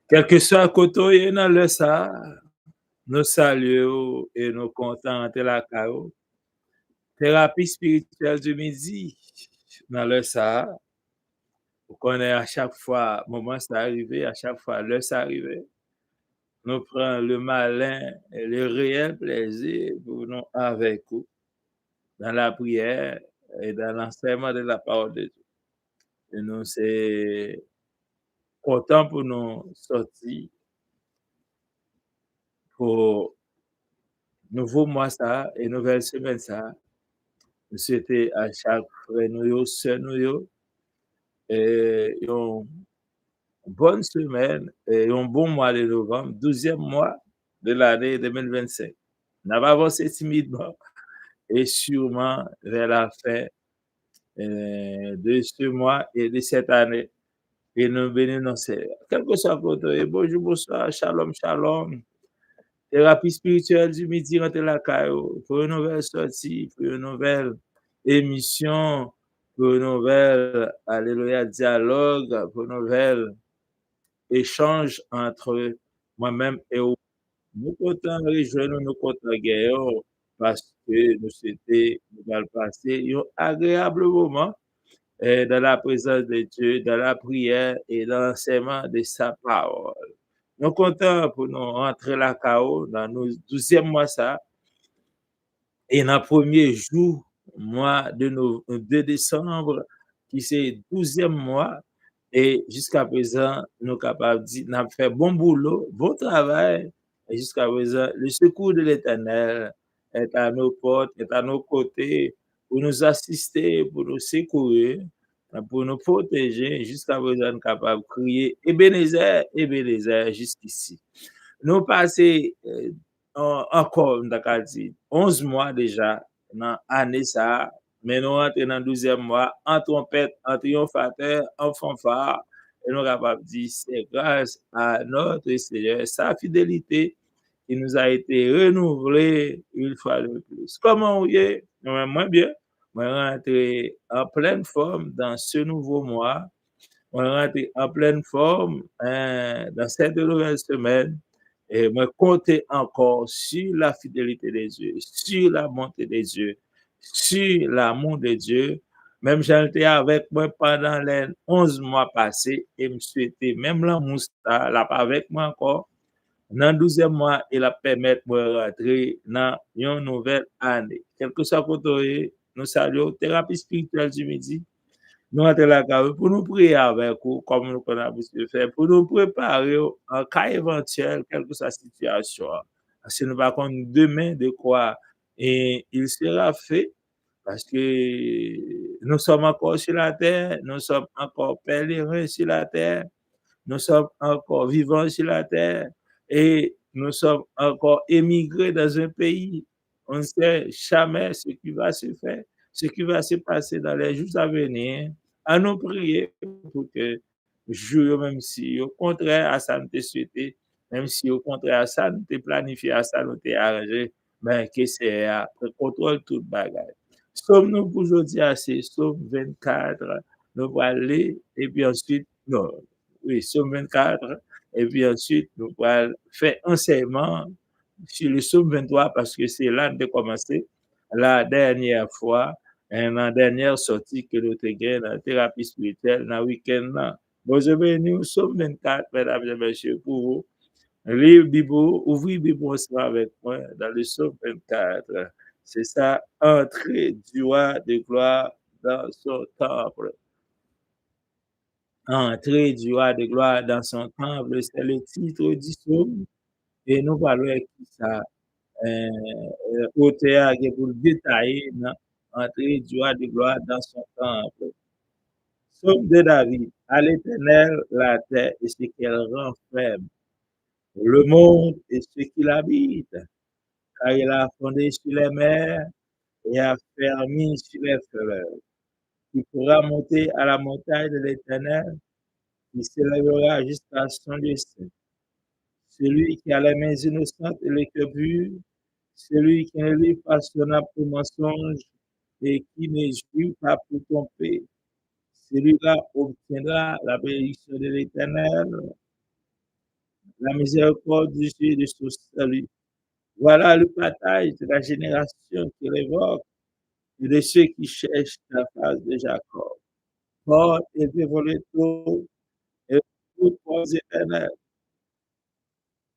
Quel que soit côté dans le ça, nous saluons et nous contents de la CAO. Thérapie spirituelle du midi, dans le ça, vous connaissez à chaque fois, moment ça arrivé, à chaque fois, l'heure ça arrivé, nous prenons le malin et le réel plaisir pour nous avec vous dans la prière et dans l'enseignement de la parole de Dieu. Et nous, c'est content pour nous sortir pour nouveau mois ça et nouvelle semaine ça. Nous souhaitons à chaque frère nous, sœur nous, et une bonne semaine et un bon mois de novembre, 12e mois de l'année 2025. On va avancer timidement et sûrement vers la fin de ce mois et de cette année. Et nous bénissons Seigneur. Quel que soit votre bonjour, bonsoir, shalom, shalom. Thérapie spirituelle du midi, rentrez la caillou pour une nouvelle sortie, pour une nouvelle émission, pour une nouvelle, alléluia, dialogue, pour une nouvelle échange entre moi-même et vous. Nous comptons rejoindre, nous comptons guerre parce que nous souhaitons, nous allons passer un agréable moment dans la présence de Dieu, dans la prière et dans l'enseignement de sa parole. Nous comptons pour nous rentrer la CAO dans nos 12e mois ça et dans le premier jour, mois de décembre, qui c'est 12e mois, et jusqu'à présent, nous sommes capables de dire, nous avons fait bon boulot, bon travail, et jusqu'à présent, le secours de l'Éternel est à nos portes, est à nos côtés, pour nous assister, pour nous secourir, pour nous protéger. Jusqu'à présent, nous sommes capables de crier Ebenezer, Ebenezer, jusqu'ici. Nous passons encore, on a dit, 11 mois déjà dans l'année ça, mais nous rentrons dans le 12e mois en trompette, en triomphateur, en fanfare, et nous sommes capables de dire c'est grâce à notre Seigneur, sa fidélité qui nous a été renouvelée une fois de plus. Comment vous êtes? Moi bien, moi rentré en pleine forme dans ce nouveau mois, on rentre en pleine forme dans cette nouvelle semaine. Et moi, compter encore sur la fidélité des dieux, sur la bonté des dieux, sur l'amour de Dieu. Même j'étais avec moi pendant les 11 mois passés et me souhaitais, même l'amour, là, pas avec moi encore. Dans le 12e mois, il a permis de rentrer dans une nouvelle année. Quel que soit côté, nous saluons Thérapie spirituelle du midi. Nous rentrons la CAO pour nous prier avec vous, comme nous avons l'habitude de faire, pour nous préparer en cas éventuel, quelle que soit la situation. Parce que nous ne savons pas demain de quoi et il sera fait, parce que nous sommes encore sur la terre, nous sommes encore pèlerins sur la terre, nous sommes encore vivants sur la terre et nous sommes encore émigrés dans un pays. On ne sait jamais ce qui va se faire, ce qui va se passer dans les jours à venir. À nous prier pour que jour, même si au contraire à ça nous te souhaité, même si au contraire à ça nous te planifié, à ça nous te arrangé, mais que c'est à contrôle tout bagage. Sommes-nous pour aujourd'hui assez, Somme 24, nous allons aller et puis ensuite, non, oui, Somme 24, et puis ensuite, nous allons faire enseignement sur le Somme 23 parce que c'est là de commencer la dernière fois, la dernière sortie que nous avons dans la thérapie spirituelle dans le week-end. Bonjour, bienvenue au Somme 24, mesdames et messieurs, pour vous. Livre Bible, ouvrez Bible ensemble avec moi dans le Somme 24. C'est ça, entrée du roi de gloire dans son temple. Entrée du roi de gloire dans son temple, c'est le titre du psaume. Et nous parlons avec ça, auteur qui est pour détailler entrée du roi de gloire dans son temple. Psaume de David, à l'Éternel la terre et ce qu'elle renferme, le monde et ce qu'il habite, car il a fondé sur les mers et a fermé sur les fleuves. Il pourra monter à la montagne de l'Éternel, il s'élèvera jusqu'à son destin. Celui qui a les mains innocentes et les cœurs purs, celui qui ne livre pas son âme pour mensonge et qui ne joue pas pour tromper, celui-là obtiendra la bénédiction de l'Éternel. La miséricorde du Dieu de son salut. Voilà le partage de la génération qui révoque et de ceux qui cherchent la face de Jacob. Porte et dévoile tout et tout pour éternel.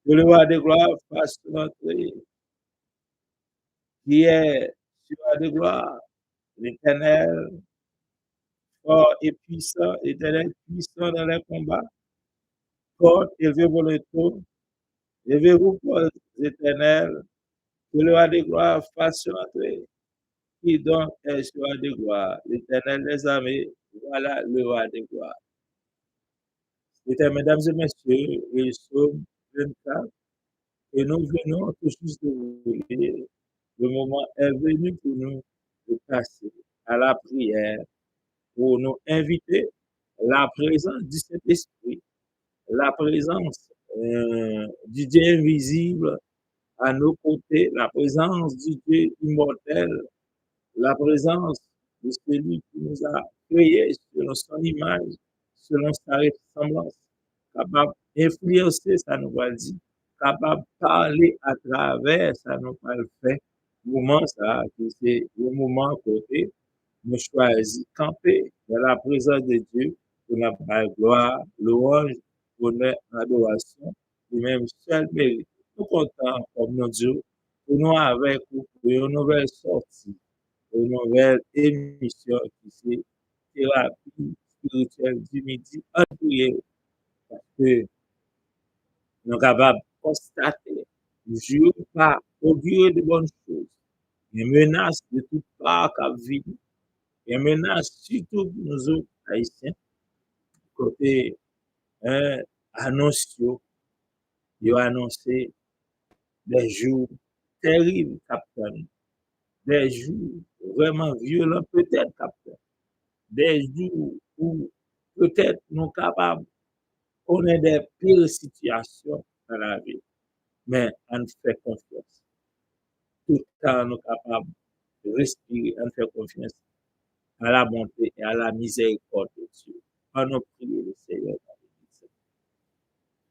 Que le roi de gloire fasse son entrée, qui est sur le roi de gloire, l'éternel, fort et puissant, éternel puissant dans les combats. Porte et dévoile tout, levez-vous pour l'éternel, que le roi de gloire fasse son entrée. Qui donc est ce roi de gloire? L'éternel des armées, voilà le roi de gloire. Mesdames et messieurs, le psaume 24, et nous venons tout juste de vous lire. Le moment est venu pour nous de passer à la prière, pour nous inviter la présence du Saint-Esprit, la présence du Dieu invisible à nos côtés, la présence du Dieu immortel, la présence de celui qui nous a créés selon son image, selon sa ressemblance, capable d'influencer, ça nous va dire, capable de parler à travers, ça nous va le faire. Moment ça, c'est le moment côté, nous choisissons camper dans la présence de Dieu pour la gloire, louange, honneur, adoration, et même seul mérite. Nous comptons comme nos Dieu, pour nous avec pour une nouvelle sortie, une nouvelle émission qui c'est thérapie spirituelle du midi en prière, parce que nous sommes capables de constater, jour par augurer de bonnes choses, les menaces de toutes parts qui vivent, les menaces surtout pour nous autres haïtiens, côté annonce, ils ont annoncé des jours terribles, capitaine, des jours vraiment violents, peut-être, capitaine, des jours où peut-être nous sommes capables, on est des pires situations dans la vie, mais on fait confiance. Tout le temps, nous sommes capables de respirer, on fait confiance à la bonté et à la miséricorde de Dieu. On a prié le Seigneur.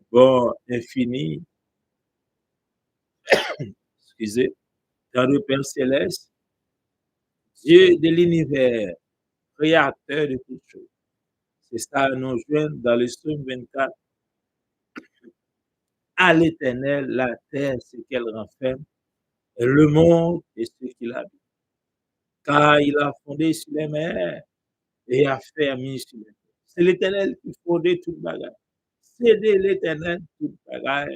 Bon, infini, excusez, dans le Père céleste, Dieu de l'univers, créateur de toutes choses. C'est ça, nous joignons dans le psaume 24. À l'éternel, la terre, ce qu'elle renferme, et le monde et ce qu'il habite. Car il a fondé sur les mers et a fermé sur les terres. C'est l'éternel qui fondait toute bagarre. C'est de l'éternel toute bagarre.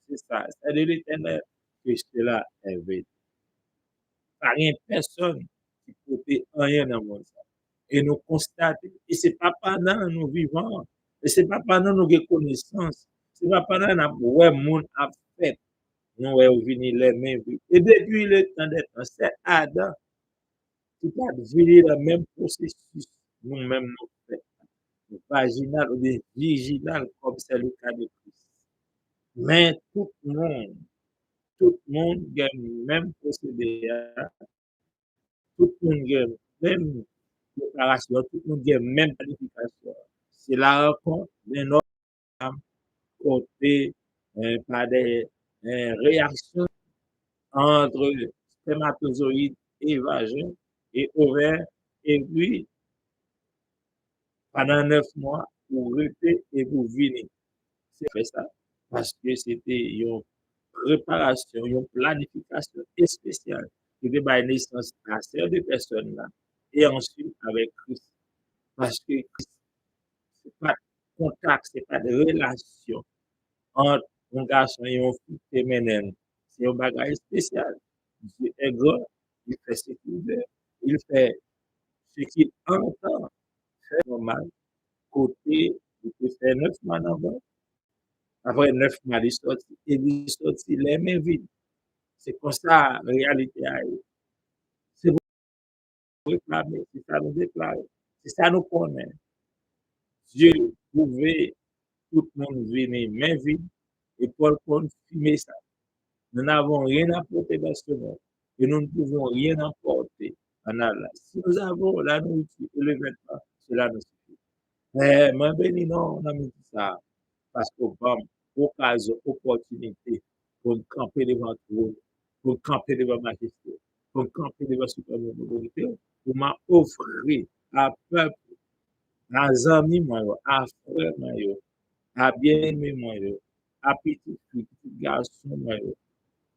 C'est ça. C'est de l'éternel que cela est vrai. Par rien, personne qui peut faire rien dans le monde. Et nous constatons, et ce n'est pas pendant nous vivons, et ce n'est pas pendant nous avons connaissance, ce n'est pas pendant nous avons monde à fait, nous avons venu les mêmes vies. Et depuis le temps d'être, c'est Adam qui a vécu le même processus, nous-mêmes nous faisons, vaginal ou bien viginal, comme c'est le cas de Christ. Mais tout le monde a le même procédé, tout le monde a la même préparation, tout le monde a la même planification. C'est la rencontre d'un homme côté par des réactions entre spermatozoïdes et vagin et ovaire, et puis pendant 9 mois, vous restez et vous venez. C'est fait ça parce que c'était une préparation, une planification spéciale qui devait naissance à ces deux personnes-là et ensuite avec Christ. Parce que Christ, ce n'est pas de contact, ce n'est pas de relation entre un garçon et une fille féminine. C'est un bagage spécial. Dieu est grand, il fait ce qu'il veut, il fait ce qu'il entend, c'est normal. Côté, il peut faire 9 mois d'avant, après 9 mois, il sortit les mains vides. C'est comme ça, la réalité. C'est pour réclamer, c'est ça nous déclarer, c'est ça nous connaît. Dieu pouvait tout le monde venir main vide et pour confirmer ça. Nous n'avons rien à porter dans ce monde et nous ne pouvons rien apporter en Allah. Si nous avons la nourriture et le vêtement, cela nous suffit. Mais moi, béni, non, on a mis ça parce qu'au occasion, opportunité pour me camper devant toi, pour me camper devant majesté, pour me camper devant suprême autorité, pour m'offrir à peuple, à amis moi, à frère moi, à bien-aimé moi, à petit fille, petit garçon moi,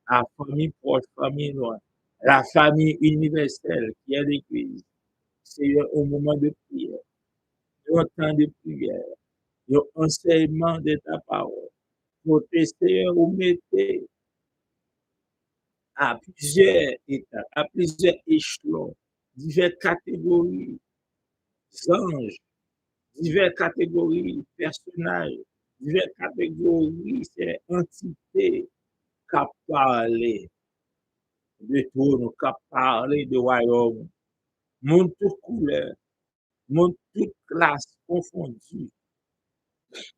à famille proche, famille loin, la famille universelle qui est l'Église. C'est un moment de prière, un temps de prière, un enseignement de ta parole. Pour tester ou mettez à plusieurs étapes, à plusieurs échelons, diverses catégories d'anges, diverses catégories de personnages, diverses catégories, c'est entités qui parlent de trône, qui parlent de royaume, monde toute couleur, monde toute classe confondue,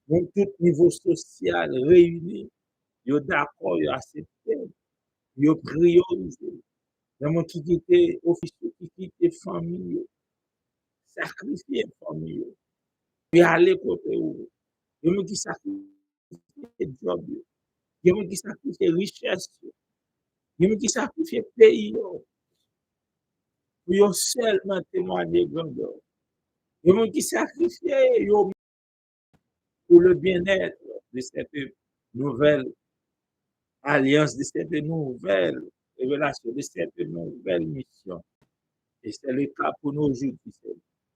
monde tout niveau social réuni, yo d'accord, yo accepté, yo priorisé. Dans mon qui quitte officier, qui quitte famille, sacrifier famille, puis aller côté où. Il y a qui sacrifie job, il y a qui sacrifie richesse, il y a qui sacrifie pays, pour yo seulement témoigner grandeur. Il y a qui sacrifie yo pour le bien-être de cette nouvelle alliance, de cette nouvelle révélation, de cette nouvelle mission. Et c'est le cas pour nous aujourd'hui,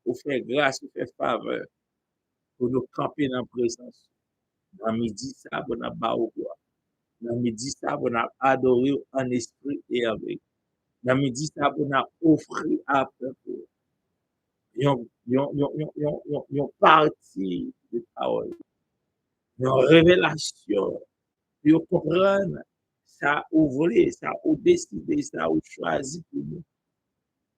pour faire grâce, pour faire faveur, pour nous camper dans la présence. Dans midi, ça, on a bao gloire. Dans midi, ça, on a adoré en esprit et en vérité. Dans midi, ça, on a offert à peuple. Une partie de parole, une révélation, pour comprendre ça ou voler, ça ou décider, ça ou choisir pour nous.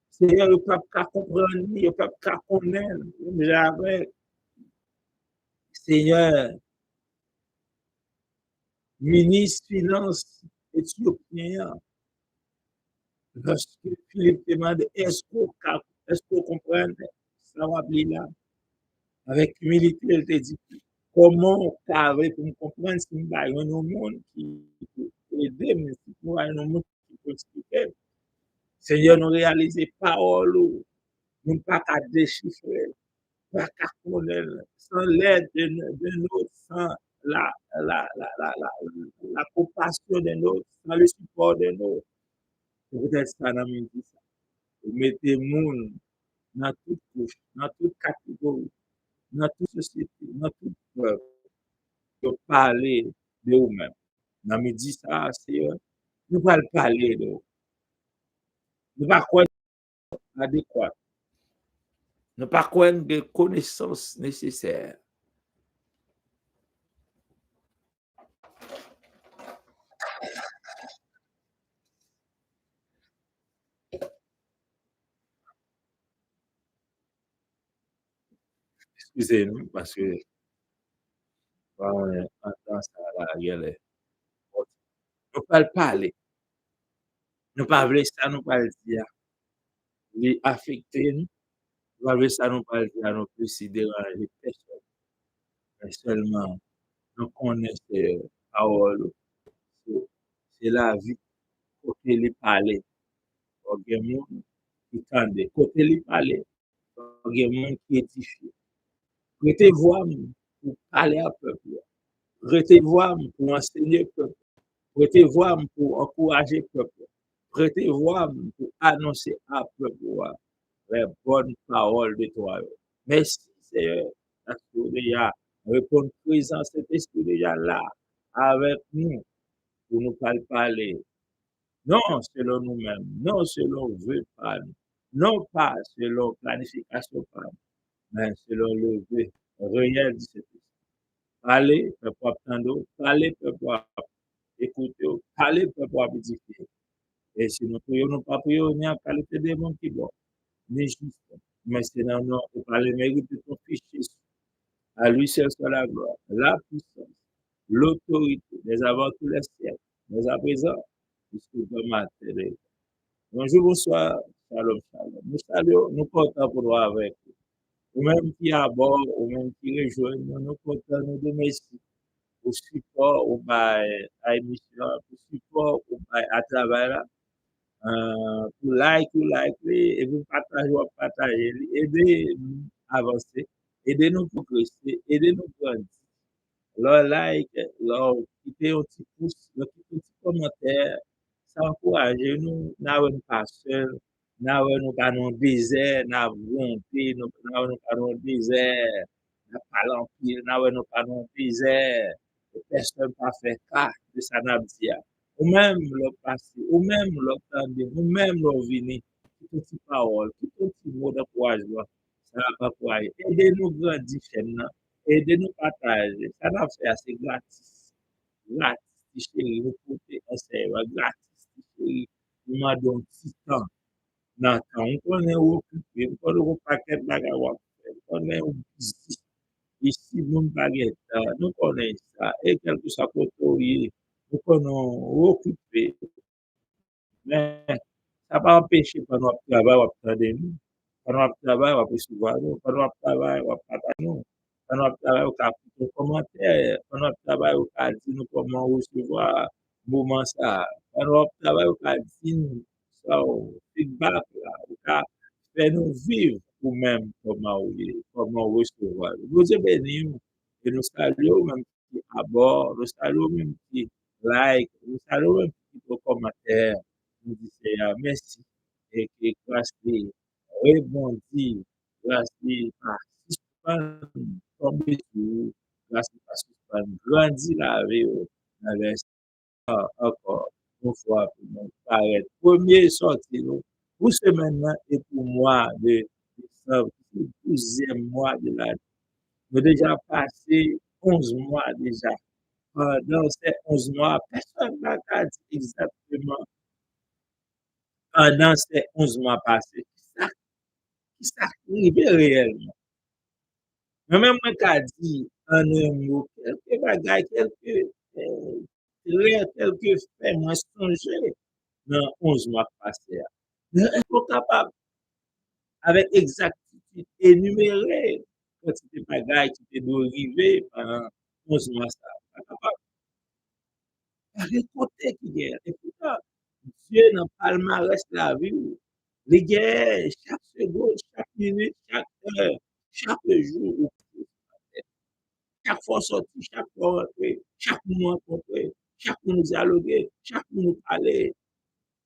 Seigneur, le peuple qui comprendre, le peuple qui connaître, j'avais, Seigneur, ministre finance éthiopien, lorsque Philippe demande, est-ce qu'on comprend ça va appeler là? Avec humilité, elle te dit, comment carré pour me comprendre si nous avons un monde qui peut aider, mais si nous avons un monde qui peut expliquer. Seigneur, nous réalisons parole, nous ne pas qu'à déchiffrer, pas qu'à connaître, sans l'aide de nous, sans la, la, la, la, la, la compassion de nous, sans le support de nous. Peut-être ça dans mes dit ça. Mettez monde dans toute couche, dans toute catégorie, dans toute société, dans tout peuple, de parler de vous-même. Dans mes dit ça, c'est nous allons parler de vous. Nous ne pas quoi adéquat. Nous pas quoi de connaissances nécessaires. Excusez-nous parce que on entend ça là, nous pas parler. Nous pas voulons ça, nous pas le dire. Les affecter nous, nous pas voulons ça, nous pas le dire, nous plus déranger personne. Mais seulement, nous connaissons parole, c'est la vie, côté les parler. Il y a des gens qui tendent, côté les parler, il y a des gens qui édifient. Prêtez voix pour parler à peuple. Prêtez voix pour enseigner peuple. Prêtez voix pour encourager peuple. Prêtez voix pour annoncer à peuple les bonnes paroles de toi. Merci, Seigneur, parce que déjà, répondre présent, cet esprit déjà là, avec nous, pour nous parler. Non selon nous-mêmes, non selon vœu par nous, non pas selon planification par nous, mais selon le vœu réel du Saint-Esprit. Parlez, peuple attendre, parlez, peuple écouter, parlez, peuple édifier. Et si nous prions, nous pas prions, ni en qualité de monde qui bon, ni juste, mais c'est dans nous, par le mérite de ton Fils Jésus. À lui seul soit la gloire, la puissance, l'autorité, les avant tous les siècles, mais à présent, jusqu'au matin. Bonjour, bonsoir, shalom, shalom. Nous saluons, nous comptons pour nous avec vous. Ou même qui aborde, ou même qui rejoignent, nous comptons nous de merci. pour support ou à émission, pour support ou à travail là, pour like et vous partagez ou partager, aider nous avancer, aider nous progresser, aider nous grandir. Leur like, leur quitter un petit pouce, leur quitter un petit commentaire, ça encourage nous, nous pas seul, nous pas dans le désert, nous volonté, nous pas dans le désert, nous pas l'empire, nous pas dans le désert, personne pas fait cas de ça n'a dit. Ou même le passé, ou même le temps, ou même le venir, qui petit parole, qui petit mot d'encouragement, ça va encourager. Aidez-nous grandir chaîne, aidez-nous partager. Ça n'a fait assez gratis. Gratis, chérie, nous porter un serveur, gratis, chérie, nous m'a donné un petit temps. Dans le temps, on connaît où occuper, on connaît où paquet de bagages, on connaît où busy. Ici, nous baguette, nous connaissons ça. Et quelque chose à côté, nous connaissons où occuper. Mais ça va empêcher pendant le travail, on va prendre nous. Pendant le travail, on va recevoir nous. Pendant le travail, on va partager nous. Pendant le travail, on va faire des commentaires. Pendant le travail, on va dire nous comment recevoir le moment ça. Pendant le travail, on va dire nous ça, feedback là. On va faire nous vivre ou même comment recevoir. Vous êtes bénis et nous saluons même qui aborde, nous saluons même qui like, nous saluons même qui commentaire. Nous disons merci et que grâce rebondit, grâce par suspendre, tomber sur, grâce par suspendre, grandir la vie, avec encore une fois pour nous paraître. Premier sorti, pour ce maintenant et pour moi de décembre, le 12e mois de l'année. Nous avons déjà passé 11 mois déjà. Dans ces 11 mois, personne n'a dit exactement pendant ces 11 mois passés. Qui s'est arrivé réellement. Moi-même, moi, dit en un mot, quelques bagages, quelques quelques faits, moi, songer dans 11 mois passés. Mais est-ce qu'on est capable, avec exactitude, énumérer quantité de bagages qui étaient arrivés pendant 11 mois, ça, pas capable. Récolter qui est. Et pourtant, Dieu dans le palmarès de la vie, les guerres, chaque seconde, chaque minute, chaque heure, chaque jour, chaque fois sorti, chaque fois rentré, chaque mois rencontré, chaque fois nous dialoguer, chaque fois nous parler.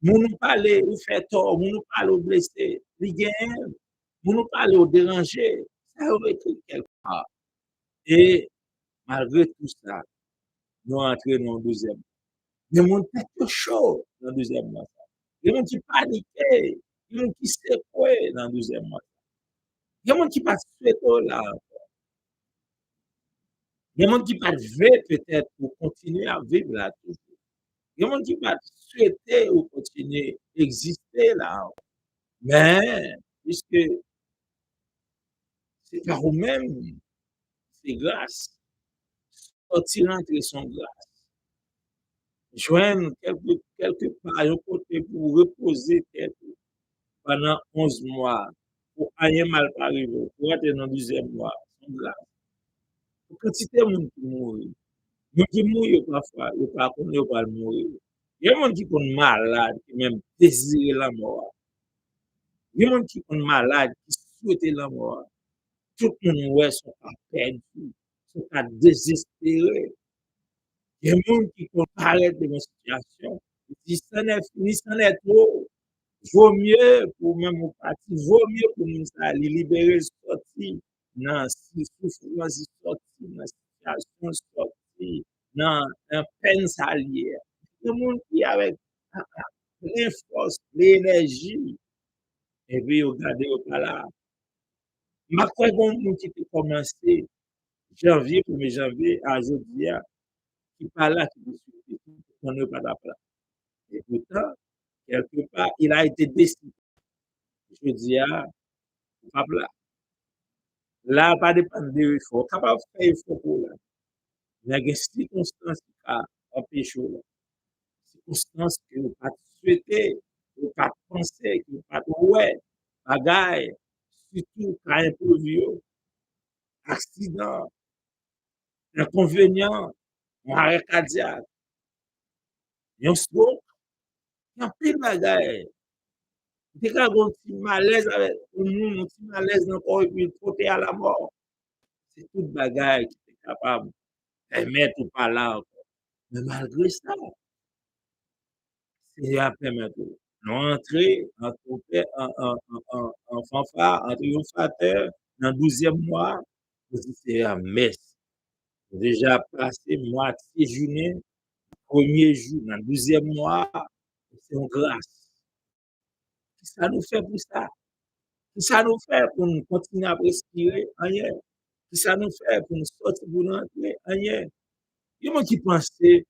Nous parler, nous faire tort, nous parler au blessé, les guerres, nous parler au dérangé. Ça aurait été quelque part. Et malgré tout ça, nous entrons dans le deuxième. Mais mon tête chaud dans le deuxième mois. Il y a des gens qui paniquent, il y a des gens qui secouent dans le deuxième mois. Il y a des gens qui pas souhaitent là. Il y a des gens qui pas veulent peut-être pour continuer à vivre là toujours. Il y a des gens qui pas souhaiter ou continuer à exister là. Mais, puisque c'est par vous-même, c'est grâce. Sortir entre son grâce. Joindre quelque part un côté pour reposer tête pendant 11 mois, pour rien mal arriver, pour être dans le deuxième mois, son grâce. Pour quantité de monde qui mourir. Moun qui mourir parfois, il pas connaît pas mourir. Il y a des gens qui sont malades, qui même désirent la mort. Il y a des gens qui sont malades, qui souhaitent la mort. Tout le monde ouais, sont pas perdus, sont pas désespérés. Il y a des gens qui comparent de ma situation. Ils disent, ça n'est fini, ça n'est trop. Vaut mieux pour même au parti, vaut mieux pour nous aller libérer, sortir dans si souffrance, sortir dans situation, sortir dans un peine salière. Tout le monde qui avec plein force, l'énergie, et puis regardez au pas là. Ma quoi bon monde qui peut commencer janvier, 1er janvier à aujourd'hui, qui pas là, qui ne pas la place. Et pourtant, quelque part, il a été décidé. Je dis, pas là. Là, pas dépendre de l'effort. Capable de faire effort pour là. Il y a des circonstances qui empêchent là. Circonstances que vous pas souhaité, vous pas pensé, que vous pas ouais, bagaille, surtout quand imprévu, accident, inconvénient, un arrêt cardiaque, un stroke, il y a pile bagay. T'es qu'à un petit malaise avec un monde, un petit malaise dans le corps et puis porter à la mort. C'est toute bagaille qui est capable de mettre ou pas là. Mais malgré ça, c'est à permettre. Nous entrer en fanfare, en triomphateur, dans le 12e mois, c'est un messe. Déjà passé moitié journée, premier jour, dans le 12e mois, c'est une grâce. Qui ça nous fait pour ça? Qui ça nous fait pour nous continuer à respirer? Rien. Qui ça nous fait pour nous sortir pour nous entrer? Rien. Il y a qui pense que c'est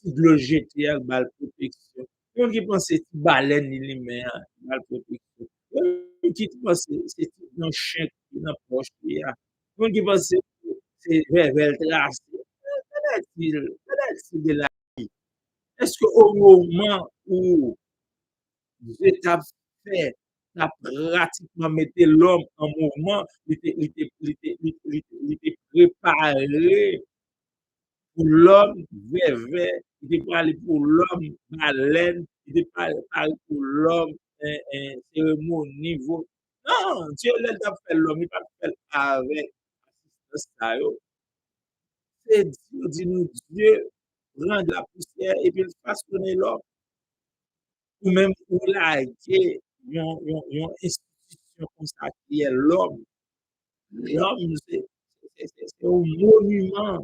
de le jeter avec balle protection. Il y a qui pense que c'est baleine il met balle protection. Il y a qui pense que c'est un chien qui est dans la poche. Il y a qui pense que c'est vers tracé. Qu'est-ce de la vie? Est-ce qu'au moment où vous êtes fait, t'as pratiquement mis l'homme en mouvement, il était préparé pour l'homme vévé, il était parlé pour l'homme baleine, il était parlé pour l'homme cérémonie. Non, Dieu l'a fait l'homme, il n'a pas fait avec ça. C'est Dieu, dit-nous, Dieu rend la poussière et puis il façonne l'homme. Ou même pour laguer une institution comme ça qui est l'homme. L'homme, c'est un monument.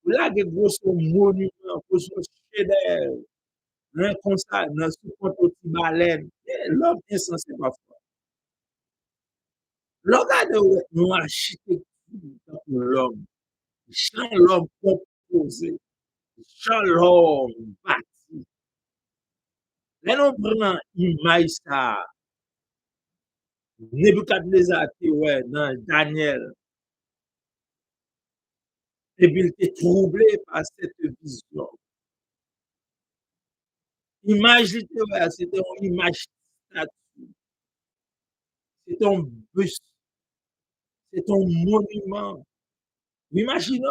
Là, des gros monuments, pour son chef-d'œuvre, un comme ça, dans ce compte au petit baleine. L'homme est censé pas faire. L'homme a de architecture pour l'homme. Chant l'homme composé. Chant l'homme bâti. Là, nous prenons l'image ça. Nebuchadnezzar, ouais, dans Daniel. Et puis, il était troublé par cette vision. Image littéraire, c'était une image statue, c'est un buste, c'est un monument. Imaginez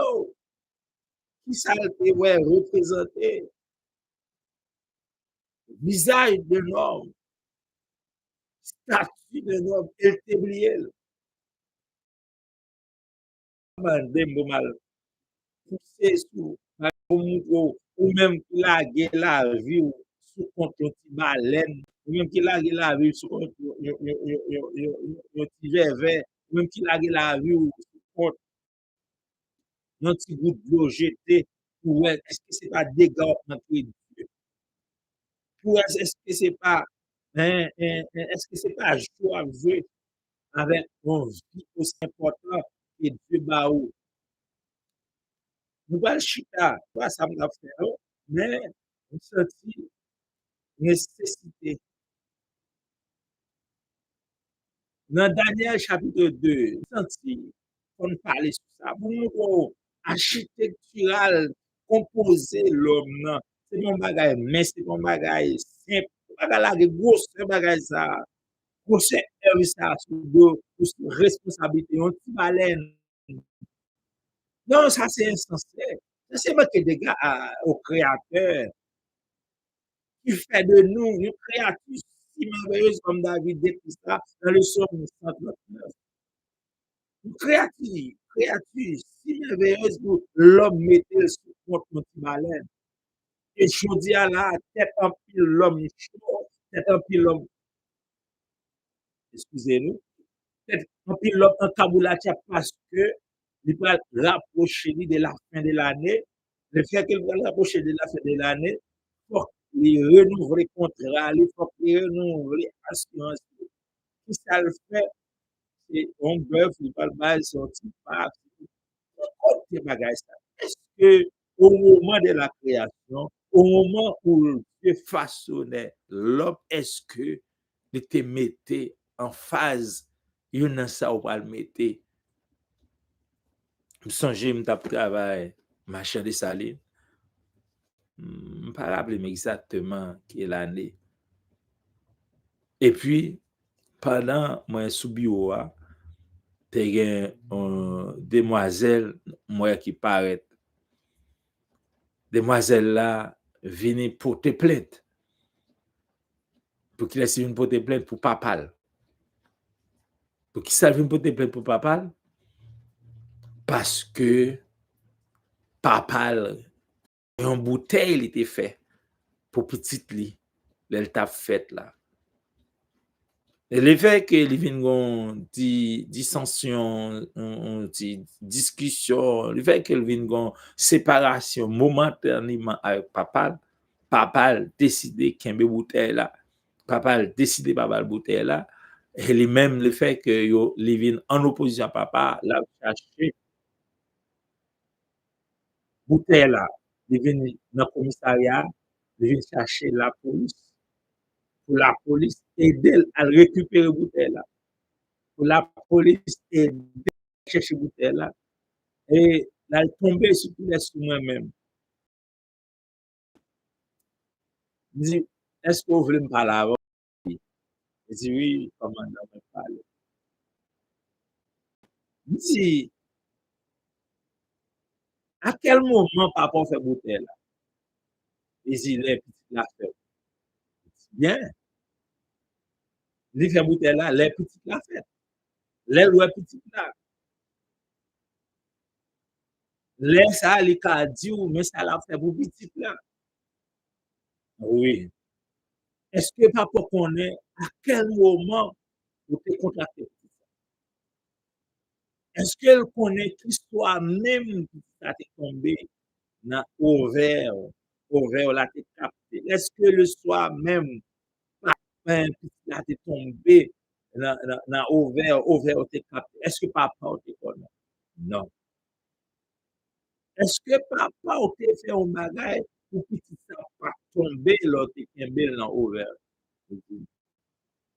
qui ça ouais, représenté, visage d'un homme, statue d'un homme, elle t'oublié, mal poussé sous, ou même qui lague la vie sous compte de baleine, ou même qui lague la vie sous compte de petit verre, ou même qui lague la vie sous compte d'un petit bout de l'eau jeté, ou est-ce que c'est pas dégâts entre Dieu? Ou est-ce que c'est pas, est-ce que c'est pas joyeux avec une vie aussi importante que Dieu ba ou? Nous pas le chita, pas ça m'a fait, mais on sentit nécessité. Dans Daniel chapitre 2, senti qu'on parle sur ça. Pour nous, architectural, composé l'homme, non. C'est mon bagage, mais c'est mon bagage simple. Bagage là, gros, c'est bagage ça. Gros, c'est ça, sous responsabilité, on petit baleine. Non, ça c'est insensé. Ça c'est pas que des gars au créateur qui fait de nous une créature si merveilleuse comme David décrit ça dans le psaume 139. Créature si merveilleuse pour l'homme mettait sous contre notre baleine. Et je dis à la tête en pile l'homme chaud, tête en pile l'homme, excusez-nous, tête en pile l'homme en caboulatia parce que il va rapprocher de la fin de l'année. Le fait qu'il va rapprocher de la fin de l'année, il faut qu'il renouvelle le contrat, il faut qu'il renouvelle l'assurance. Si ça le fait, c'est un bœuf, il va le bail sortir par est-ce que au moment de la création, au moment où Dieu façonnait l'homme, est-ce que il te mettait en phase, il y en a ça ou pas le mettre? Je songe, je travail, machin de saline. Je ne me rappelle exactement quelle année. Et puis, pendant moi sous bureau, tu as une demoiselle moi qui paraît demoiselle là vini porter plainte. Pour qu'il ait une porter plainte pour papa. Pour qui ça vient porter plainte pour papa? Parce que papa, une bouteille était fait pour petite li, l'elle fait là. Et le fait que li vin gon dissension, discussion, le fait que vin gon séparation momentanément avec papa, papa décidé kembe bouteille là, papa décidé papa bouteille là, et lui même le fait que yo li vin en opposition à papa, la chercher bouteille là, li vin dans commissariat, li vin chercher la police, pour la police aider à récupérer bouteille là. Pour la police aider à chercher bouteille là. Et là, elle tombée sur moi-même. Je dis, est-ce que vous voulez me parler avant? Je dis, oui, commandant, me parler. Je dis, à quel moment papa fait bouteille là? Il dit, les petites la fait. Bien, il fait bouteille là, les petites la fait. Les lois petites là. Les ça, les cas dit, mais ça l'a fait pour petite là. Oui. Est-ce que papa connaît à quel moment vous te contacté? Est-ce qu'elle connaît l'histoire même qui a tombé dans ovaire là t'es capté? Est-ce que le soir même, papa là t'es tombé dans ovaire t'es capté? Est-ce que papa te connaît? Non. Est-ce que papa te fait un bagage pour que tu ne pas tomber là t'es tombé dans ovaire?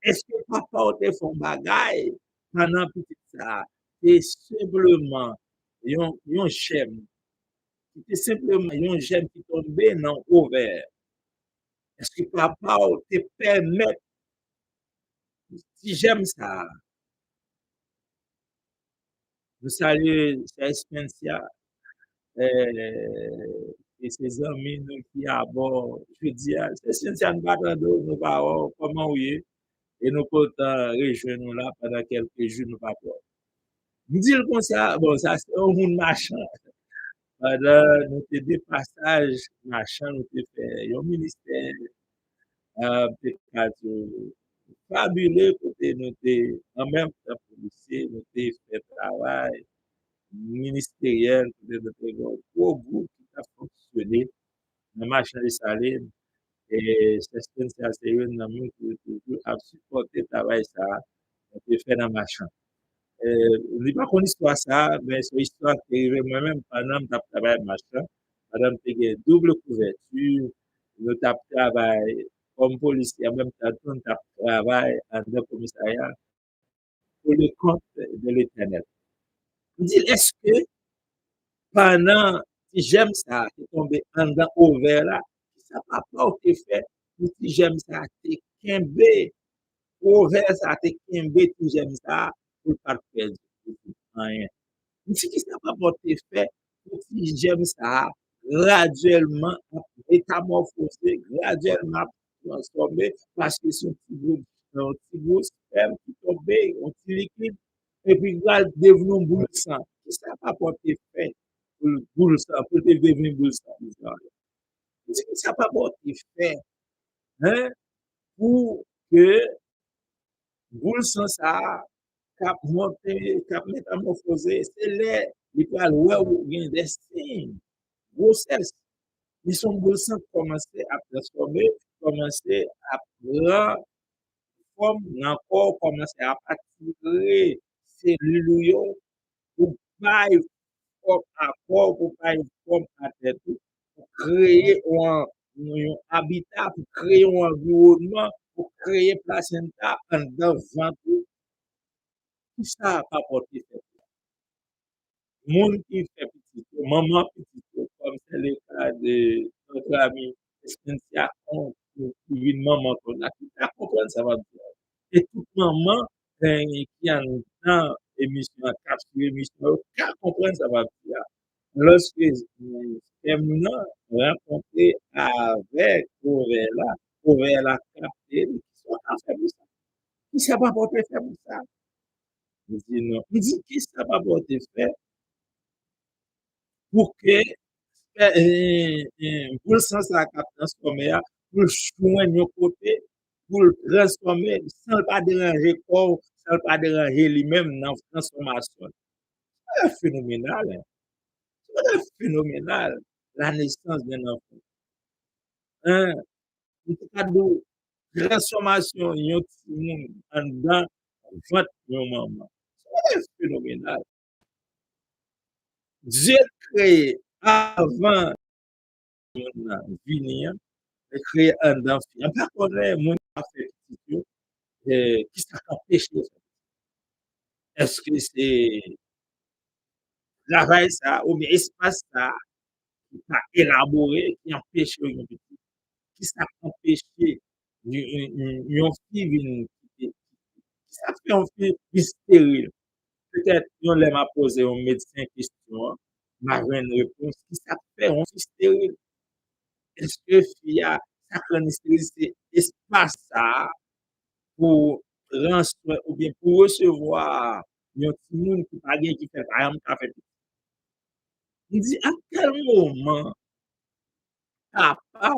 Est-ce que papa te fait un bagage pendant que ça? C'est simplement yon chèvre. C'était simplement un gemme qui tombait dans l'ovaire. Est-ce que papa te permet, si j'aime ça, de saluer Spencer et ses amis nous qui à bord, je dis, Spencer nous va nous va comment oui, et nous pouvons rejoindre nous là pendant quelques jours, nous pas peur. Nous disons comme ça, bon, ça c'est un monde machin. Pendant nous te des passages machin, nous te fait un ministère. Peut-être fabuleux côté nous en même temps policier, nous fait travail ministériel, notre gros groupe qui a fonctionné dans le marché de Saline et c'est une amie qui a supporté le travail ça, qui fait dans le marché. Je n'ai pas connu l'histoire ça, mais c'est une histoire qui est arrivée moi-même pendant que je travaille dans le marché. Madame, tu as double couverture, nous travaillé comme policier, en même temps, nous travaillé dans le commissariat pour le compte de l'Éternel. Je dis, est-ce que pendant que j'aime ça, tu es tombé en dedans au vert là, ça n'a pas été fait, ou si j'aime ça, tu es qu'imbé, au vert ça, tu es qu'imbé, tu j'aime ça, pour ne pas perdre rien. Si qui n'a pas été fait, ou si j'aime ça, graduellement, métamorphosé, graduellement transformé, parce que son petit bout sperme qui tombait, un petit liquide, et puis là, devenu un boule de sang. Ça n'a pas été fait pour le boule de sang, pour devenir boule de sang. Ça n'a pas été fait hein, pour que boule de sang, ça cap monter, cap métamorphosé, c'est là, il peut aller où il y a des signes, grossesse. Ils sont besoin de commencer à transformer, commencer à prendre forme, encore commencer à attirer cellules pour pas forme à corps, pour pas une forme à tête, pour créer un habitat, pour créer un environnement, pour créer placenta en devant tout. Tout ça n'a pas porté fait. Monde qui fait petit, maman petit, comme c'est le cas de notre ami Cynthia, qui vit maman, qui a compris ça va dire. Et toute maman qui a dans l'émission, capture l'émission, qui a compris ça va dire. Lorsque terminant, rencontré avec Corella, Corella capté, qui sont en fait ça. Qui ça va porter faire pour ça? Je dis non. Il dit, qui ça va porter faire pour que pour le sens à transformer, pour le joindre de côté, pour le transformer sans pas déranger le corps, sans pas déranger lui-même dans la transformation. C'est phénoménal. Hein. C'est phénoménal, la naissance d'un enfant. Hein? En tout cas, de transformation, il y a un petit monde en dedans, ventre de maman. C'est phénoménal. Dieu créé avant venir, créé un enfant. On ne connaît mon fait qui s'empêche. Est-ce que c'est travail ça ou bien espace ça qui a élaboré qui empêche une petite qui ça empêche une fille qui ça fait un fille stérile. Peut-être on m'a posé un médecin question, m'a une réponse qui ça fait un fille stérile. Est-ce que fille a ça c'est espace ça pour recevoir ou bien pour recevoir un petit monde qui pas bien qui fait par exemple qui fait il dit à quel moment papa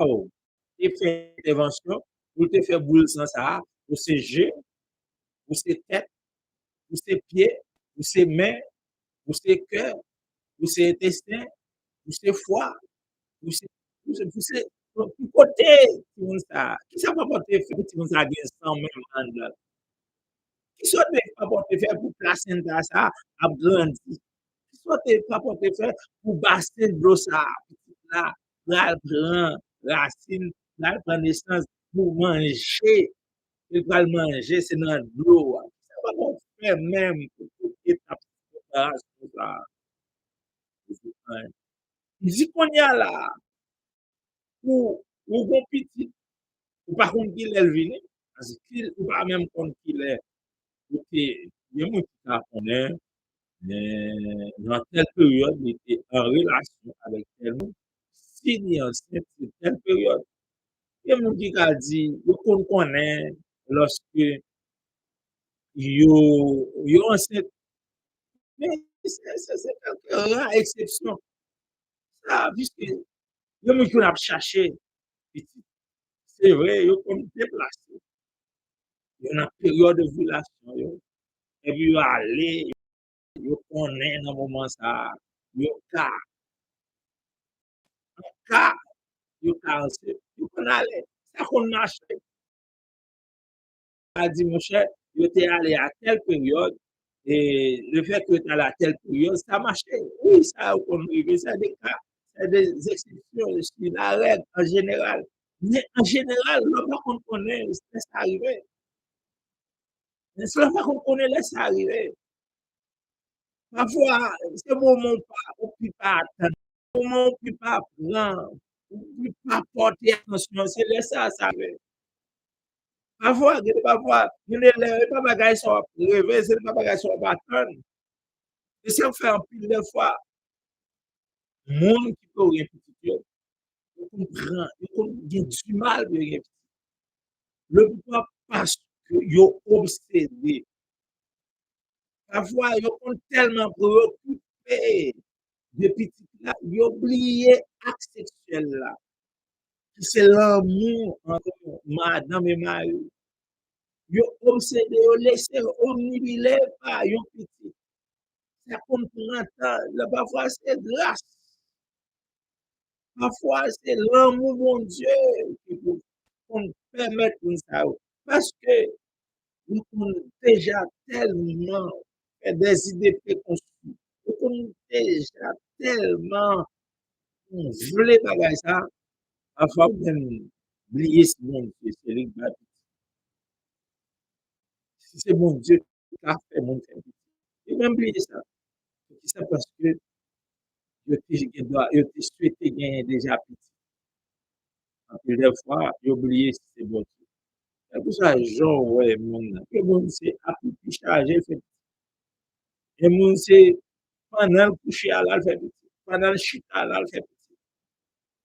il fait intervention pour te faire boule sans ça pour ses jeux pour ses têtes pour ses pieds pour ses mains pour ses cœurs pour ses intestins pour ses foie pour ses pour ses pour côté qui ça va porter faire tout ça gain sans même en qui soit pas porter faire pour placenta ça a grandi soit pas porter faire pour bassin de l'eau ça là là prend racine là prend naissance pour manger il va le manger c'est dans l'eau ça va pas faire même pour étape préparation ça il dit qu'on y a là pour bon petit ou par contre qu'il est venu parce qu'il ou pas même contre qu'il est il y a mon qui connaît mais dans telle période, il était en relation avec tel monde, signé enceinte sur telle période. Il y a mon qui a dit, qu'on connaît lorsque yo enceinte, mais c'est quelque rare exception. Ça, puisque le monde qui a cherché, c'est vrai, yo comme déplacé. Il y a une période de ovulation, et puis yo aller, yo connaît dans le moment ça, yo ka, yo cancé, yo qu'on allait, ça qu'on marche, a dit mon cher, yo t'es allé à telle période et le fait que tu allé à telle période, ça marchait. Oui, ça on arrive, ça des cas, c'est des exceptions, c'est la règle en général. Mais en général, le pas qu'on connaît, laisse ça arriver. Mais c'est le pas qu'on connaît, laisse ça arriver. Parfois, c'est moment pas, on peut pas attendre, moment on peut pas prendre, on peut pas porter attention, c'est laisse ça arriver. Parfois, il y a pas bagay sont rêver, c'est pas bagay sont attendre. Et ça fait un pile de fois, monde qui peut rien petit, il comprend, il a du mal de rien. Le pourquoi parce que yo obsédé. Parfois, yo sont tellement préoccupé de petit là, yo oublié acte sexuel là. C'est l'amour entre madame et mari. Yo obsédé, yo laissé omnibilé par yon petit. Ça comprend parfois c'est grâce. Parfois c'est l'amour mon Dieu qui peut permettre ça. Parce que nous avons déjà tellement fait des idées préconçues. Nous avons déjà tellement voulu faire ça. Parfois même oublier ce mon Dieu, c'est lui qui si c'est mon Dieu qui a fait mon Dieu. Et même oublier ça. C'est parce que yo te souhaité gagner déjà petit. En plus des fois, j'ai oublié si c'est bon. C'est pour ça, genre, ouais, mon, que bon, c'est à plus chargé, fait. Et mon, c'est pendant le coucher à l'alphabet, pendant le chute à l'alphabet.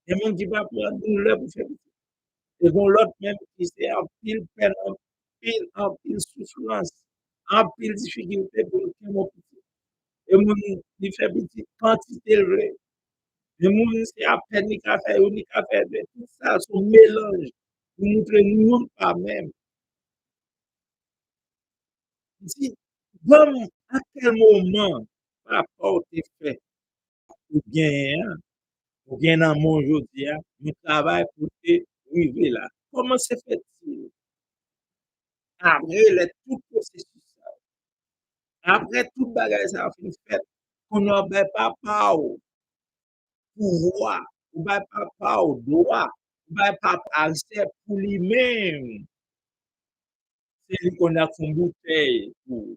Il y a monde qui va prendre douleur pour faire petit. Et bon, l'autre même qui c'est en pile peine, en pile souffrance, en pile difficulté pour le faire mon petit. Et mon, il fait petit quantité élevée. Et mon, c'est à peine ni qu'à faire, tout ça, son mélange, pour montrer nous pas même. Si, comme à quel moment, par rapport au fait, ou bien, hein, ou bien dans mon aujourd'hui, hein, nous travaillons pour te arriver là. Comment se fait-il? Après tout processus, après tout bagage ça a fini fait, qu'on n'a pas ou pouvoir, ou pas ou droit, ou pas accès pour lui-même. C'est lui qu'on a son bouteille pour.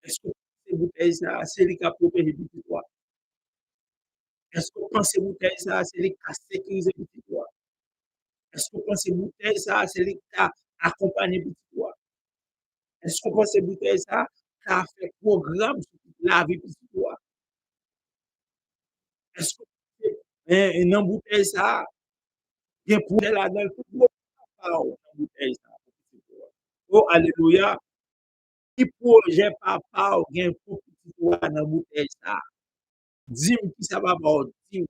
Est-ce que ces bouteilles ça, c'est lui qui a protégé petit toi? Est-ce que ces bouteilles ça, c'est lui qui a sécurisé petit toi? Est-ce que ces bouteilles ça, c'est lui qui a accompagné petit toi? Est-ce que ces bouteilles ça, qui a fait programme sur la vie petit toi? Est-ce que un embouteille ça, il y a pour la dans tout le monde embouteille ça. Oh, alléluia. Qui projet papa ou gen pour petit toi dans bouteille ça? Dis-moi qui ça va pas dire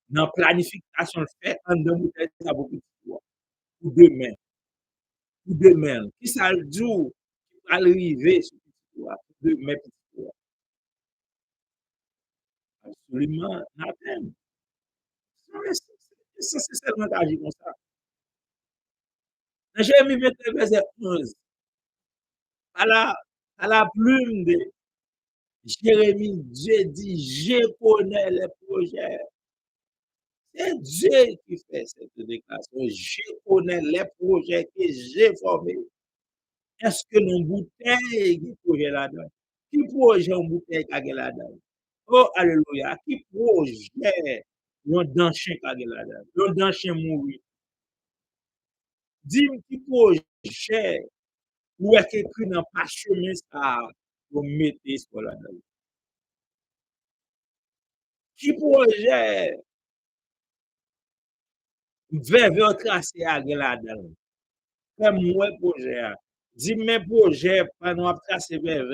dans planification fait en dans bouteille ça pour petit toi. Pour demain. Pour demain. Qui ça le dit qui va arriver sur petit toi pour demain petit toi. Absolument, nothing. C'est seulement d'agir comme ça. Dans Jérémie 21, verset 11, à la plume de Jérémie, Dieu dit, je connais les projets. C'est Dieu qui fait cette déclaration. Je connais les projets que j'ai formés. Est-ce que nos bouteilles qui projet là-dedans? Qui projet une bouteille qui est là-dedans? Oh, alléluia. Qui projet un danchin qui est là-dedans? Un danchin mourir. Dis-moi qui projet ou est écrit dans pas chemin ça pour mettre sur là-dedans? Qui projet vers tracé à là-dedans? Comme moi projet. Dis mes projets pendant tracer vers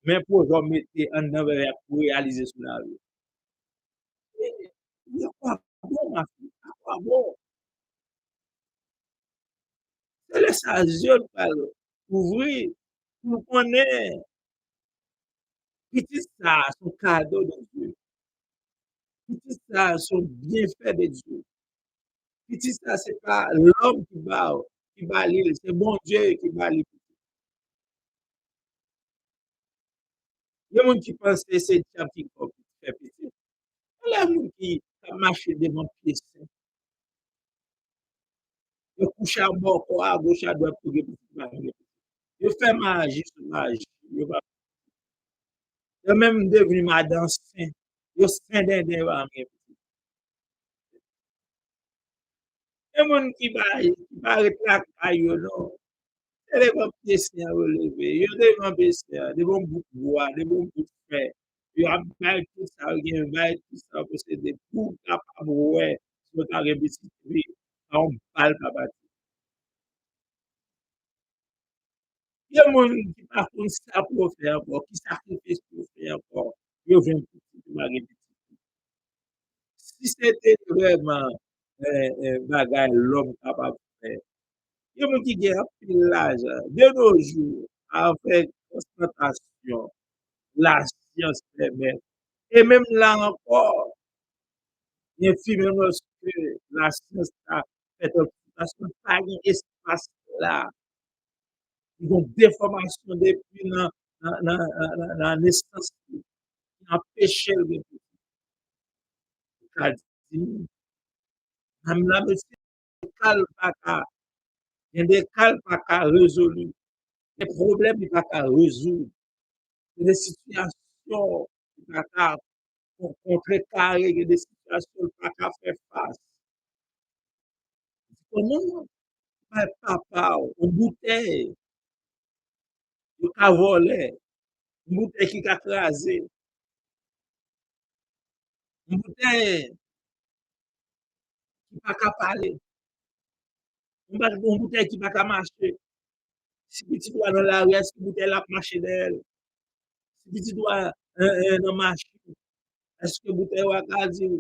mes projets mettre en vers pour réaliser sur la vie. Il y a pas bon ma fille, il y a pas bon. C'est le sage par ouvrir pour connaître petit ça son cadeau de Dieu. Petit ça son bienfait de Dieu. Petit ça c'est pas l'homme qui va l'île, c'est bon Dieu qui va l'île. Il y a des gens qui pensent que c'est Dieu qui fait petit. Il y a des gens qui marchent devant pied saint. Yo couche à bord, quoi, à gauche, à droite, pour que vous yo fait magie sur magie. Yo même devenu madame saint. Yo saint d'un va même. Les gens qui va arrêter la caille, non. C'est les bons pieds à relever. Yo devant baisser, des bons bouts de bois, des bons bouts de fer. Yo a bail tout ça, yo bail tout ça, parce que des bouts capables, ouais, sur ta réussite, on parle pas. Il y a des gens qui ne font ça pour faire encore, qui sacrifient pour faire encore. Ils viennent pour tout. Si c'était vraiment bagage l'homme capable de faire, il y a des gens qui gagnent un pile de nos jours avec constatation, la science permet. Et même là encore, il y a même que la science a fait parce que pas d'espace là. Ils ont des formations depuis la naissance qui empêchait le dit, même la médecine cal pas qu'à, il y a des cas pas qu'à résoudre, des problèmes pas qu'à résoudre, des situations pas qu'à contrecarrer, des situations pas qu'à faire face. Comment papa, une bouteille, il a volé, une bouteille qui a crasé, une bouteille qui pas qu'à parler, une bouteille qui pas qu'à marcher. Si petit doit dans la rue, est-ce que bouteille là marcher d'elle? Si petit doit dans marché, est-ce que bouteille là qu'à dire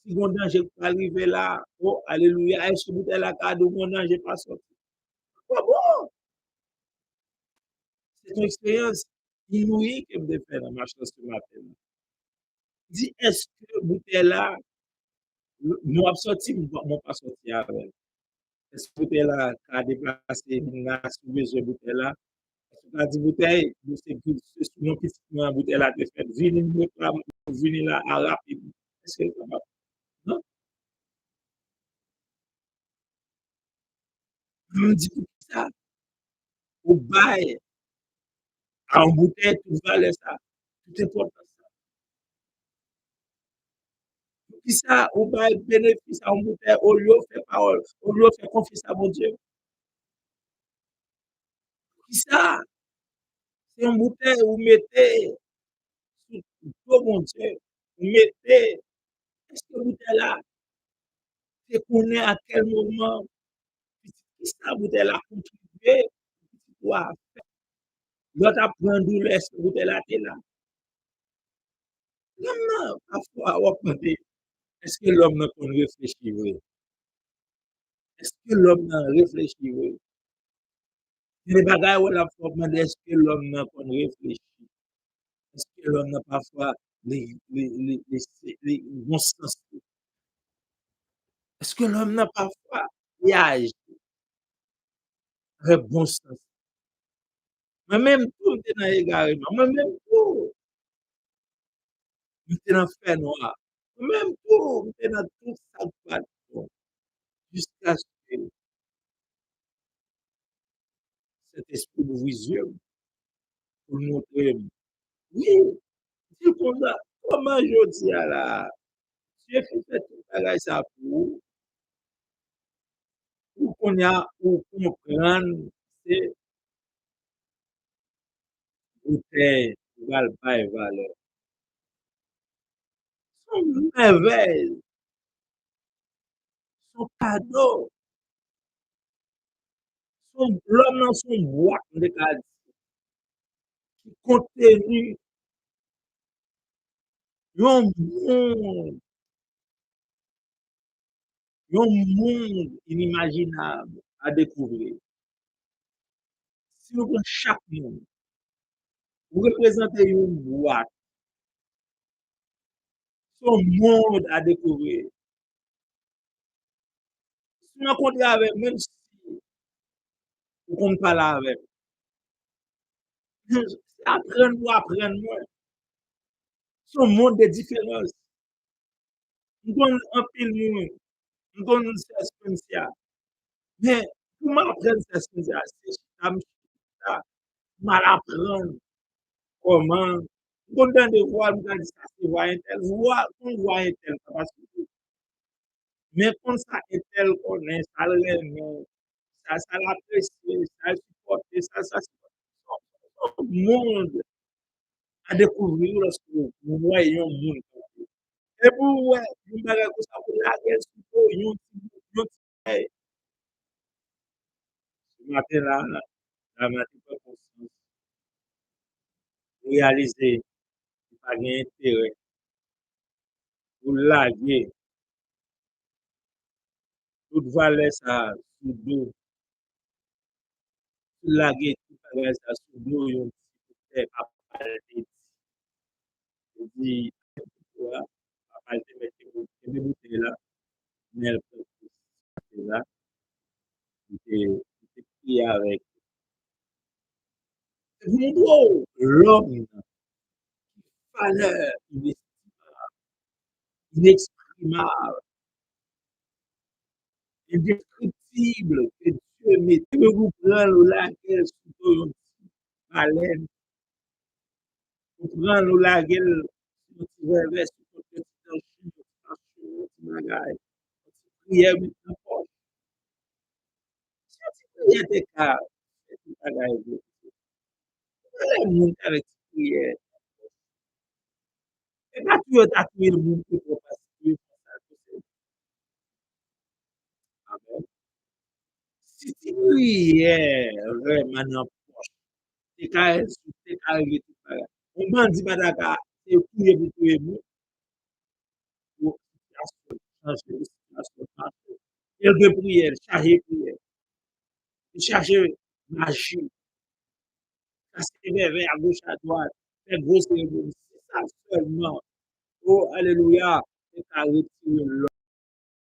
si mon danger peut arriver là, oh alléluia, est-ce que bouteille là qu'à dire mon danger pas sorti? Pas bon, c'est une expérience inouïe que me fait dans marché ce matin. Dis est-ce que bouteille là, moi sorti, moi pas sorti avec. Est-ce que bouteille là a déplacé, n'a soulevé ce bouteille là? La di bouteille, c'est souvent qui la bouteille là te fait venir là à rapide. Est-ce que ça va? Non? Je me dis pour ça, au bail, en bouteille, tout valait ça. Tout important ça. Pour qui ça, au bail, bénéfice en bouteille, au lieu de faire parole, au lieu de faire confiance à mon Dieu. Pour qui ça, c'est une bouteille, vous mettez sous tout mon Dieu. Vous mettez, est-ce que bouteille là, c'est qu'on est à quel moment, qui ça, bouteille là, contribuer, quoi? L'autre apprend d'où laisse bouteille là, t'es là. Non, non, parfois, on va demander, est-ce que l'homme n'a pas réfléchi, oui? Est-ce que l'homme n'a réfléchi, oui? Les bagages, on a demander, est-ce que l'homme n'a pas réfléchi? Est-ce que l'homme n'a parfois les bons sens? Est-ce que l'homme n'a parfois réagi avec bon sens? Moi-même, tout est dans égarement. Moi-même, tout est dans fait noir. Moi-même, tout est dans tout ça de pas jusqu'à ce que cet esprit nous visuel pour nous montrer, oui, c'est comme ça. Comment je dis à la, Dieu fait tout bagage ça pour qu'on a, pour comprendre, c'est bouteille, val, pas valeur. Son merveille, son cadeau, l'homme dans son boîte de cadeau, qui contenu, un monde, un monde inimaginable à découvrir. Si nous prenons chaque monde, vous représentez une boîte, son monde à découvrir. Si nous rencontrons avec, même si on ne parle pas avec, apprendre-moi, apprendre-moi. Son monde de différence. Nous donne un pile monde, nous donne une suspension. Mais pour m'apprendre cette suspension, c'est ça, mal apprendre comment. Nous donne de voir, nous dit ça, c'est voir un tel, voir, on voit un tel, ça va se. Mais quand ça est tel qu'on est, ça l'aime, ça l'apprécie, ça supporte, ça supporte. Son monde à découvrir lorsque nous voyons un monde. Et pour ouais, nous bagay comme ça pour la guerre surtout yon ti ce matin là, la matin pas conscience réaliser pas gain intérêt pour laguer toute valeur ça sous dos, laguer toute valeur ça sous dos yon ti peut pas parler dit voilà, pas parler mettre mes bouteilles là, mais là, il était avec l'homme valeur inexprimable, indescriptible que Dieu mettait vous prendre laquelle sous une baleine, vous prendre laquelle sous un revers, sous un petit ange, sous un bagage, prière maintenant poche. Si tu prières tes cas, c'est un bagage. Le monde avec prière. Et pas tout le monde pour passer. prière vraiment dans poche. C'est quand c'est arrivé tout ça. On m'a dit madaka, c'est prier pour tout le monde pour changer de situation. Il de prière, charger prière, charger magie, casser vers à gauche à droite, faire grosse cérémonie. C'est ça seulement. Oh, alléluia. C'est à retirer l'homme.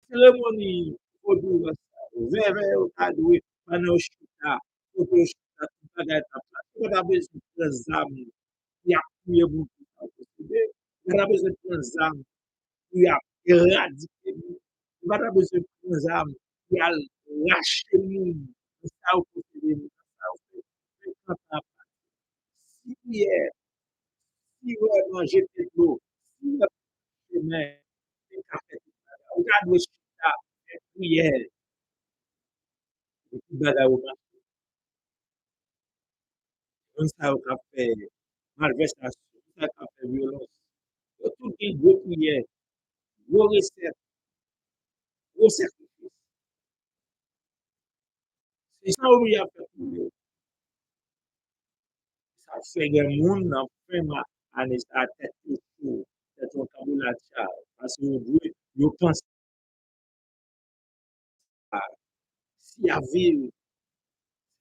Cérémonie, faut dire ça. Vers au cadre, pendant chita, faut que chita, tout ça d'être à place. On a besoin de prendre âmes, qui a prié pour tout ça. On a besoin de prendre âmes, qui a éradiqué nous. On a besoin de prendre âmes, qui a lâché nous. Ça, au côté de nous. Ça, au côté de nous. Si hier, si vraiment j'étais de l'eau, si demain, c'est qu'à faire tout ça. Regarde le chita, prière, et tout ça, on ça qu'a fait malversation, on ça qu'a fait violence. Tout est gros prière, gros recette, gros sacrifice. C'est ça où il y a fait pour nous. Ça fait que le monde n'a pas ma année à tête autour, tête au taboulat parce que vous pensez à si la ville,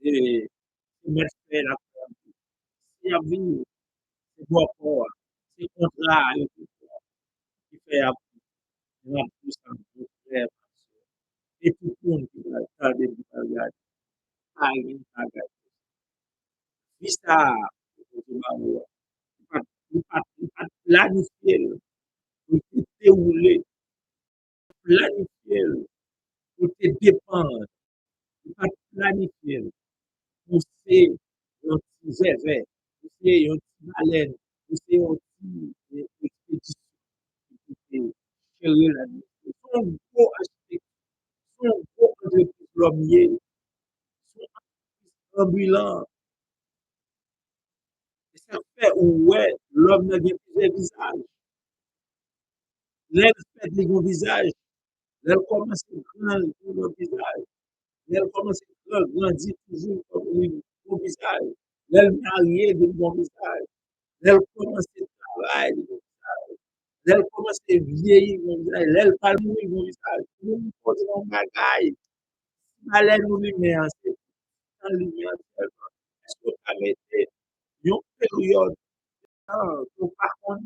c'est mettre fait la si la ville, c'est bon pour c'est contrat qui fait à plus en plus et tout le monde qui va regarder, qui va regarder, aïe, aïe, vista, pas planifier, pour te dérouler, planifier, pour te dépendre, pas planifier, pour c'est un petit zévé, pour c'est un petit baleine, pour c'est un petit expédition, pour te chérir la vie. Son gros aspect, son gros entreprise plombier, son ambulant, et ça fait ouais, l'homme n'a pas plusieurs visages. L'elle fait des gros visages, l'elle commence à grand le visage, l'elle commence à grandir toujours comme un gros visage, l'elle mariée de bon visage, l'elle commence à travailler de bon visage, l'elle commence à vieillir de bon visage, l'elle parle mourir de bon visage. Nous pose un bagaille, malais nous lumière, c'est en lumière seulement. Est-ce que tu as mis une période pour par contre,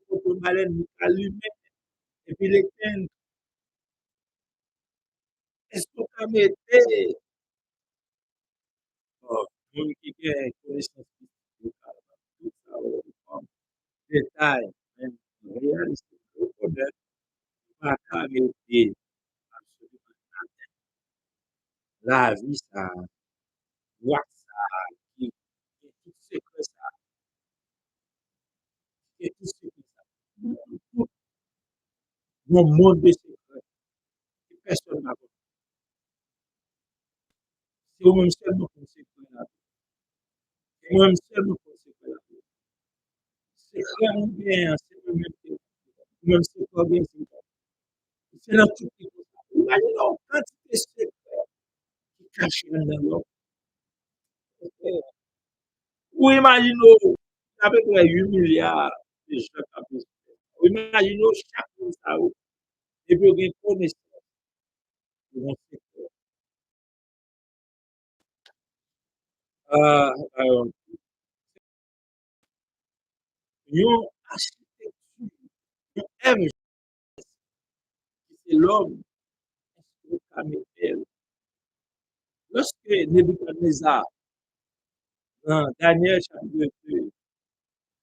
pour que malais nous allume et puis l'éteindre. Est-ce que tu as mis moun ki gen konesans lokal, tout sa ou form, detay, men realistik, rekonet, pa ka rete absolument la vi sa, wak sa, ki tout sekre sa, ki tout sekre sa. Tout moun moun de sekre, ki person na kon. Si ou moun sel moun kon sekre la, si ou moun sel moun kon sekre la, sekre moun ben, se moun moun sekre ben, c'est là tout qui imaginons quantité de secrets qui cachent dans l'homme. Ou imaginons à peu près 8 milliards de gens qui ont besoin. Ou imaginons chaque chose ça et puis on connaissance de mon secret. Euh, euh, Une architecture, une œuvre, c'est l'homme qui a mis elle. Lorsque Nebuchadnezzar, dans Daniel chapitre 2,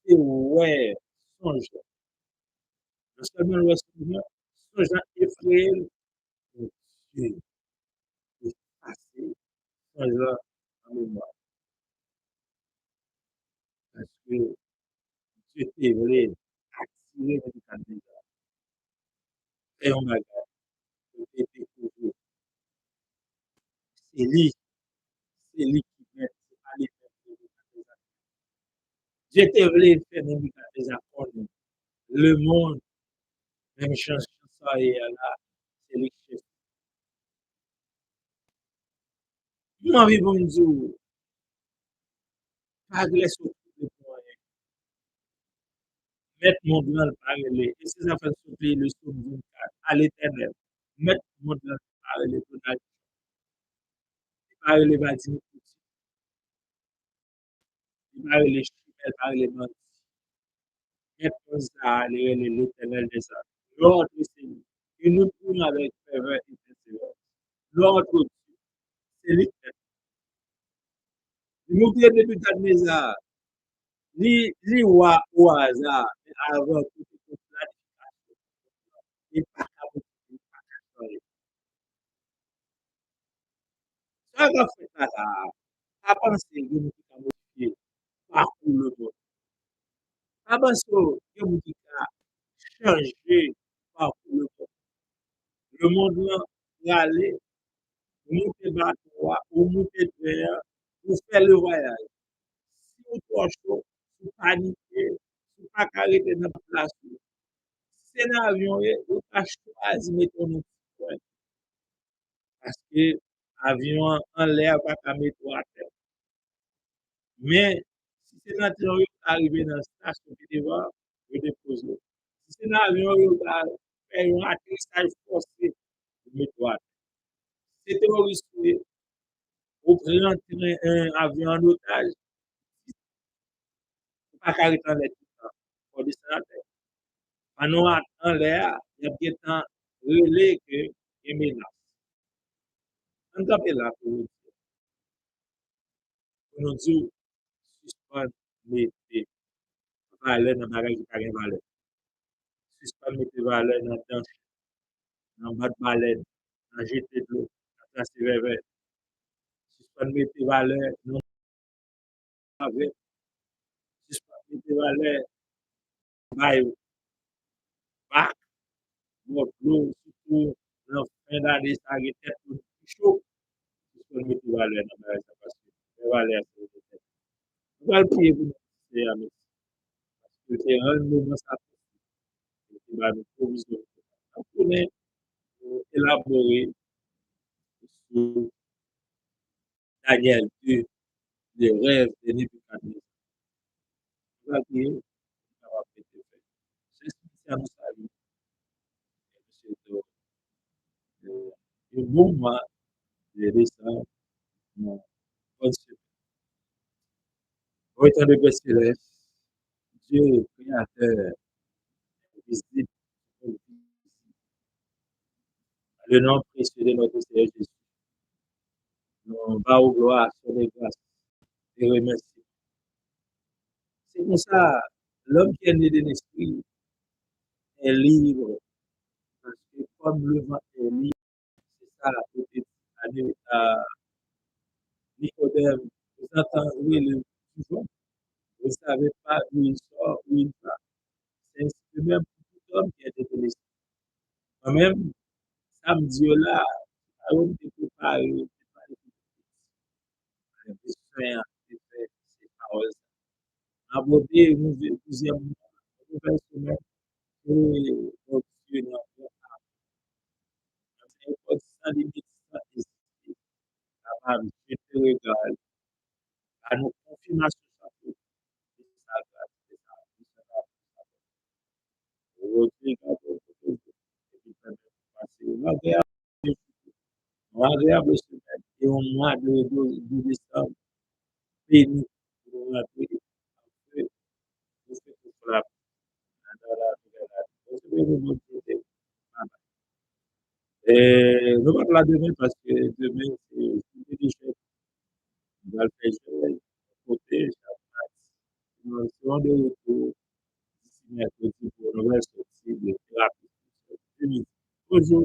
c'est ouais, songe, non seulement le songe, songe effrayé, Dieu, effacer songe en mémoire. Parce que Dieu t'est vrai, attirer Nebuchadnezzar. Et on a été découvert. C'est lui qui vient aller faire Nebuchadnezzar. Dieu t'est vrai, faire Nebuchadnezzar connaître le monde, même chance ça et là, c'est lui qui fait. Comment vivons-nous par les sorties mettre mon blanc par les, et ces affaires souffler le somme d'une carte à l'éternel. Mettre mon blanc par les, par les bâtiments, par les chimères, par les mains. Mettre mon ça, l'éternel des arts. L'ordre Seigneur. Et nous tournons avec ferveur et persévérance. L'ordre, c'est l'éternel. Nous sommes depuis ta maison, ni au hasard, mais avant tout, planification. Et pas à vous, pas à changer. Ça va faire ça, à penser que nous sommes modifiés parcours le monde. À penser que nous sommes changés parcours le monde. Le monde là, il aller, monter bateau, ou monter terre, pour faire le voyage. Si vous trop chaud, vous paniquez, vous pas arrêter dans la place. Si c'est un avion, vous pas choisi de mettre un petit parce que l'avion en l'air pas qu'à mettre à terre. Mais si c'est dans l'avion qui arrive dans la station qui devant, vous déposez. Si c'est dans l'avion qui va faire un atterrissage forcé, vous mettez à terre. Si c'est terroriste, vous prenez un avion en otage, vous pas arrêter en l'air tout le temps. Vous descendez à terre. Pendant en l'air, il y a des temps relais que et menace. On t'appelle là pour nous dire, suspendre, mettez valeur dans le bagage qui n'a pas de valeur. Suspendre, mettez valeur dans le dans le bas de baleine, dans le jeter de l'eau, dans le transfert. Suspendre, mettez valeur dans le suspendre, mettez valeur dans bac, bon, l'eau, surtout dans la fin d'année, ça a été plus chaud. Suspendre, mettez valeur dans le bagage parce que les valeurs, c'est on va le prier pour nous, c'est amis. Parce que c'est un moment ça qui va nous provisionner. On connaît élaborer sur Daniel 2, les rêves de Nebuchadnezzar. On va prier, on va péter. C'est spécialement ça, c'est le bon mois de décembre, mon concept. Au temps de Père Céleste, Dieu, créateur, visite, le nom précieux de notre Seigneur Jésus. Nous bas gloire, sur les grâces et remercie. C'est pour ça, l'homme qui est né de l'esprit est libre. Parce que comme le vent est libre, c'est ça la petite année à Nicodème. Vous entendrez le toujours. Vous ne savez pas d'où il sort, où il va. C'est ainsi que même pour tout homme qui est né de l'esprit. Moi-même, samedi là, avant de préparer, besoin de faire ces paroles. Aborder une deuxième, nouvelle semaine et continuer dans un code sans limite, sans hésiter, capable de te regarder, à nos confirmations sans doute, de sa grâce, de sa grâce, aujourd'hui, quand on peut et puis passer une agréable semaine et au mois de décembre, béni pour la paix, pour ce que pour la dans la nouvelle année. Recevez vos bonnes choses. Et nous allons la demain parce que demain, c'est des choses. On va le faire jouer côté, ça passe. Nous serons de retour d'ici mercredi pour une nouvelle sortie de thérapie. Bonjour.